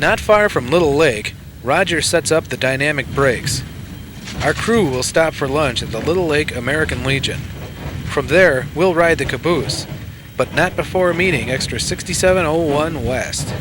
Not far from Little Lake, Roger sets up the dynamic brakes. Our crew will stop for lunch at the Little Lake American Legion. From there, we'll ride the caboose, but not before meeting Extra 6701 West.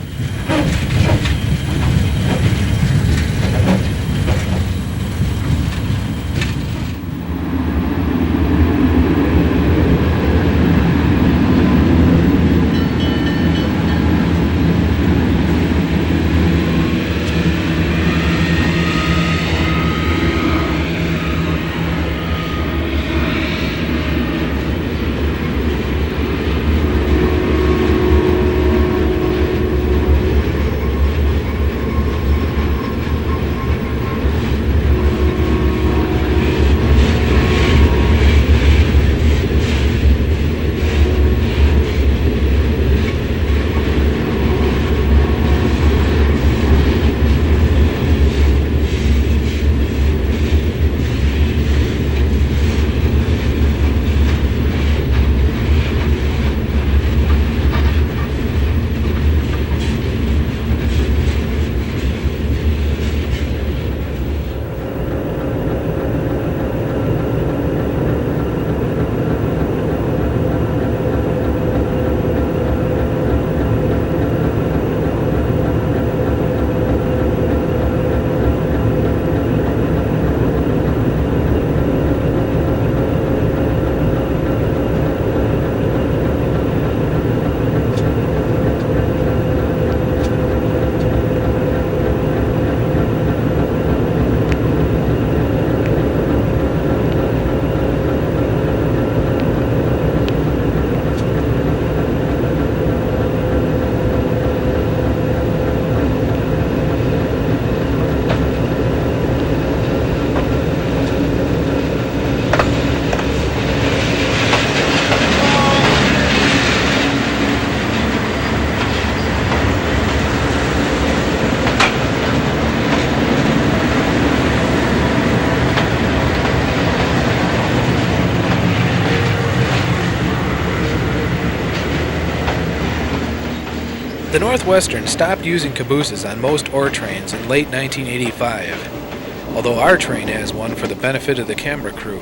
The Northwestern stopped using cabooses on most ore trains in late 1985, although our train has one for the benefit of the Canberra crew.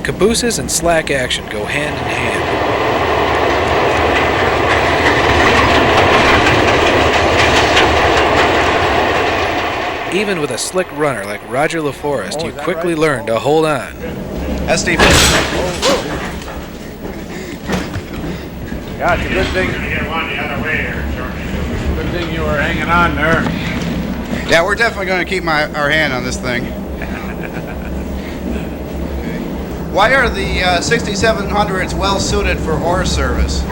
Cabooses and slack action go hand in hand. Even with a slick runner like Roger LaForest, you quickly learn to hold on. SD. Yeah, it's a good thing. Good thing you were hanging on there. Yeah, we're definitely going to keep our hand on this thing. Why are the 6700s well suited for ore service?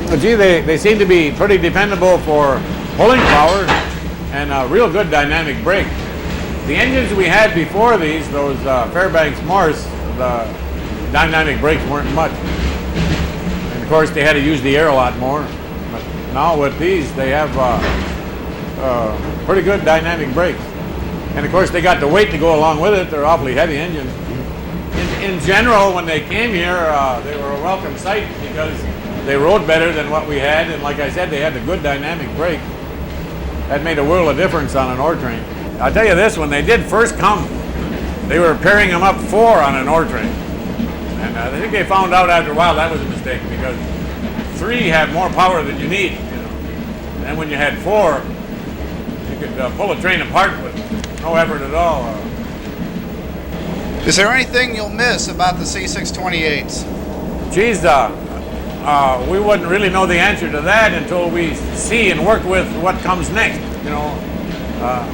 Well, gee, they seem to be pretty dependable for pulling power and a real good dynamic brake. The engines we had before these, those Fairbanks Morse, the dynamic brakes weren't much. And of course they had to use the air a lot more. But now with these, they have pretty good dynamic brakes. And of course they got the weight to go along with it. They're awfully heavy engines. In general, when they came here, they were a welcome sight because they rode better than what we had. And like I said, they had the good dynamic brake. That made a world of difference on an ore train. I'll tell you this, when they did first come, they were pairing them up 4 on an ore train. And I think they found out after a while that was a mistake because 3 have more power than you need. And when you had 4, you could pull a train apart with no effort at all. Is there anything you'll miss about the C628s? Geez, we wouldn't really know the answer to that until we see and work with what comes next. You know,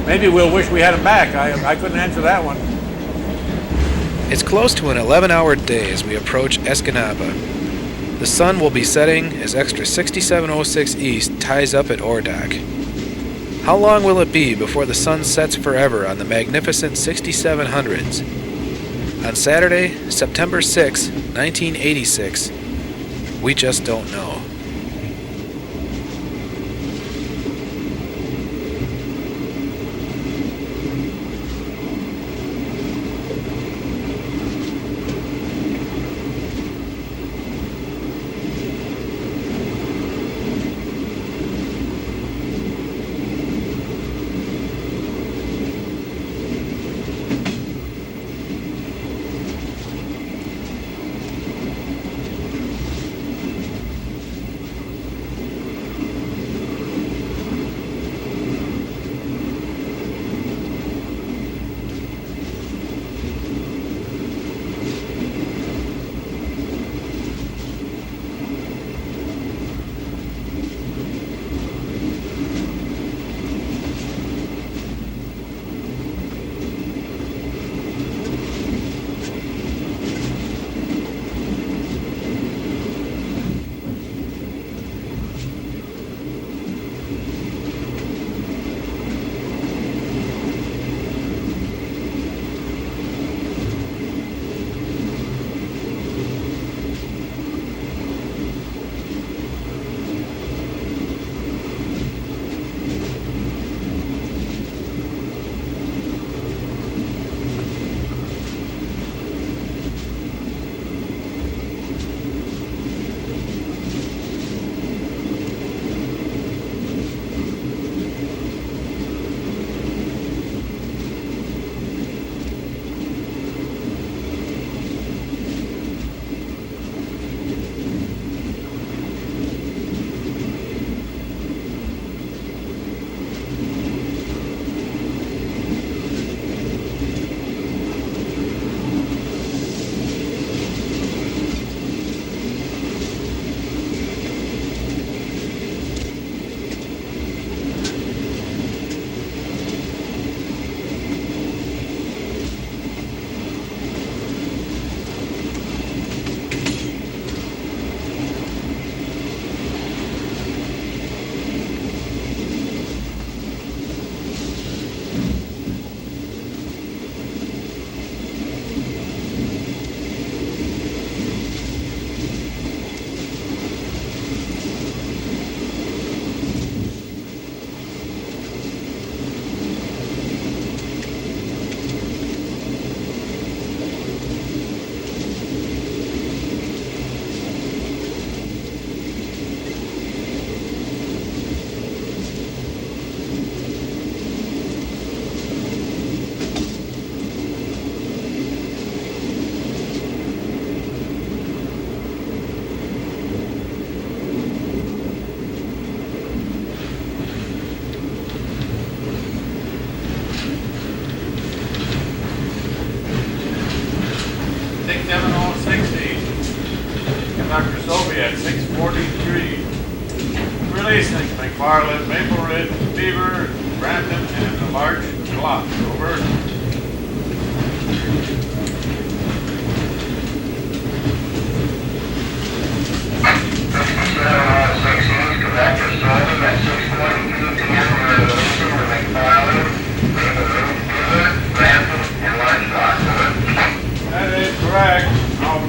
maybe we'll wish we had them back. I couldn't answer that one. It's close to an 11-hour day as we approach Escanaba. The sun will be setting as Extra 6706 East ties up at Ore Dock. How long will it be before the sun sets forever on the magnificent 6700s? On Saturday, September 6, 1986, we just don't know. trees. Releasing McFarland, Maple Ridge, Beaver, Brampton, and the Larch Bluff. Over. Conductor Sauve at 622 p.m. releasing the McFarland, Maple Ridge, Beaver, Brampton, and Larch Bluff. Over. That is correct. Out.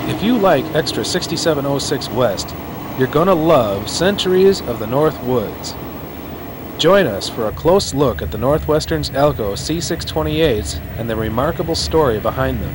If you like Extra 6706 West, you're gonna love Centuries of the North Woods. Join us for a close look at the Northwestern's Alco C628s and the remarkable story behind them.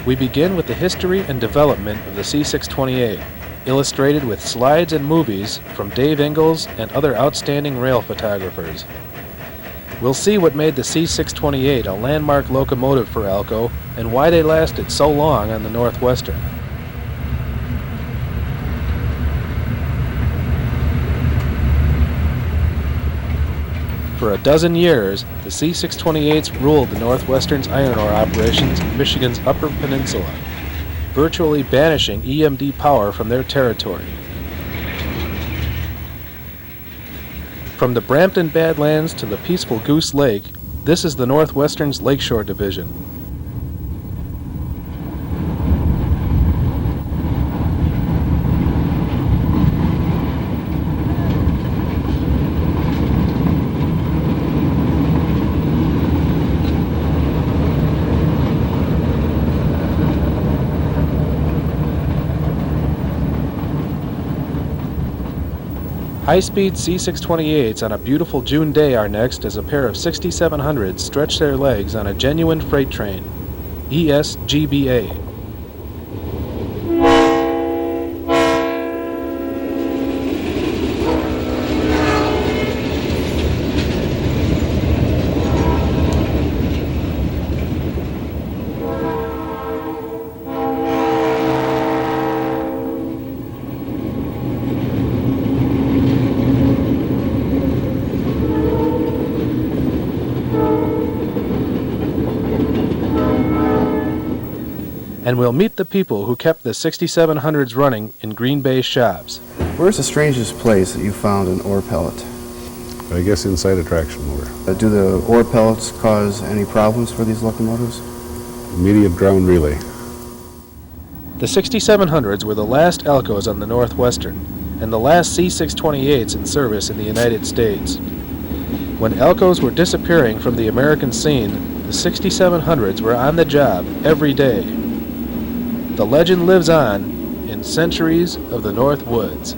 We begin with the history and development of the C628, illustrated with slides and movies from Dave Ingalls and other outstanding rail photographers. We'll see what made the C628 a landmark locomotive for Alco and why they lasted so long on the Northwestern. For a dozen years, the C628s ruled the Northwestern's iron ore operations in Michigan's Upper Peninsula, virtually banishing EMD power from their territory. From the Brampton Badlands to the peaceful Goose Lake, this is the Northwestern's Lakeshore Division. High-speed C628s on a beautiful June day are next as a pair of 6700s stretch their legs on a genuine freight train, ESGBA. And we'll meet the people who kept the 6700s running in Green Bay shops. Where's the strangest place that you found an ore pellet? I guess inside a traction motor. Do the ore pellets cause any problems for these locomotives? Immediate ground relay. The 6700s were the last Alcos on the Northwestern, and the last C628s in service in the United States. When Alcos were disappearing from the American scene, the 6700s were on the job every day. The legend lives on in Centuries of the North Woods.